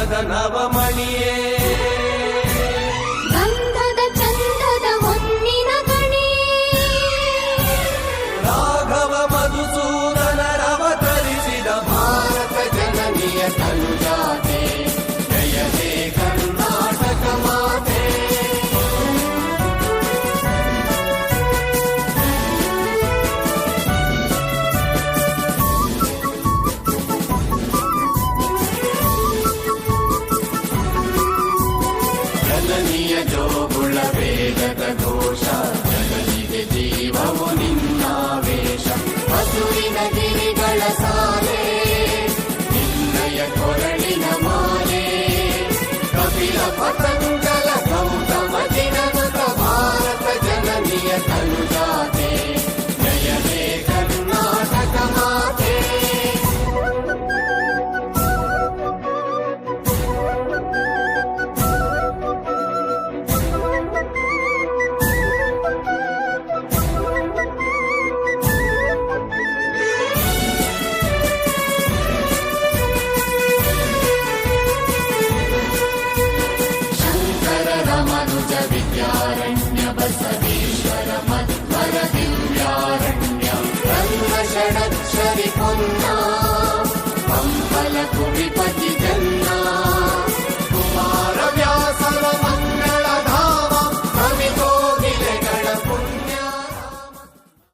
ಗಂಧದ ನವಮಣಿಯೇ ಗಂಧದ ಚಂದದ ಹೊನ್ನಿನ ಗಣಿಯೇ ರಾಘವ ಮಧುಸೂದನರವತರಿಸಿದ ಭಾರತ ಜನನಿಯ ತನುಜಾತೆ ಜಯ ಹೇ ಕರ್ನಾಟಕ ಮಾತೆ ಜನನಿಯ ಜೋಗುಳ ವೇದದ ಘೋಷ ಜನನಿಗೆ ಜೀವವು ನಿನ್ನಾವೇಶ ಹಸುರಿನ ಗಿರಿಗಳ ಸಾಲೆ ನಿನ್ನಯ ಕೊರಳಿನ ಮಾಲೆ ಕಪಿಲ ಪತಂಜಲ ಗೌತಮ ಜಿನನುತ ಭಾರತ ಜನನಿಯ ತನುಜಾತೆ ಜಯ ಹೇ ಕರ್ನಾಟಕ ಮಾತೆ ರಮನುಜ ವಿದ್ಯಾರಣ್ಯ ಬಸವೇಶ್ವರ ಮಧ್ವರ ದಿವ್ಯಾರಣ್ಯ ರಂಗ ಷಡಕ್ಷರಿ ಪುಣ್ಯ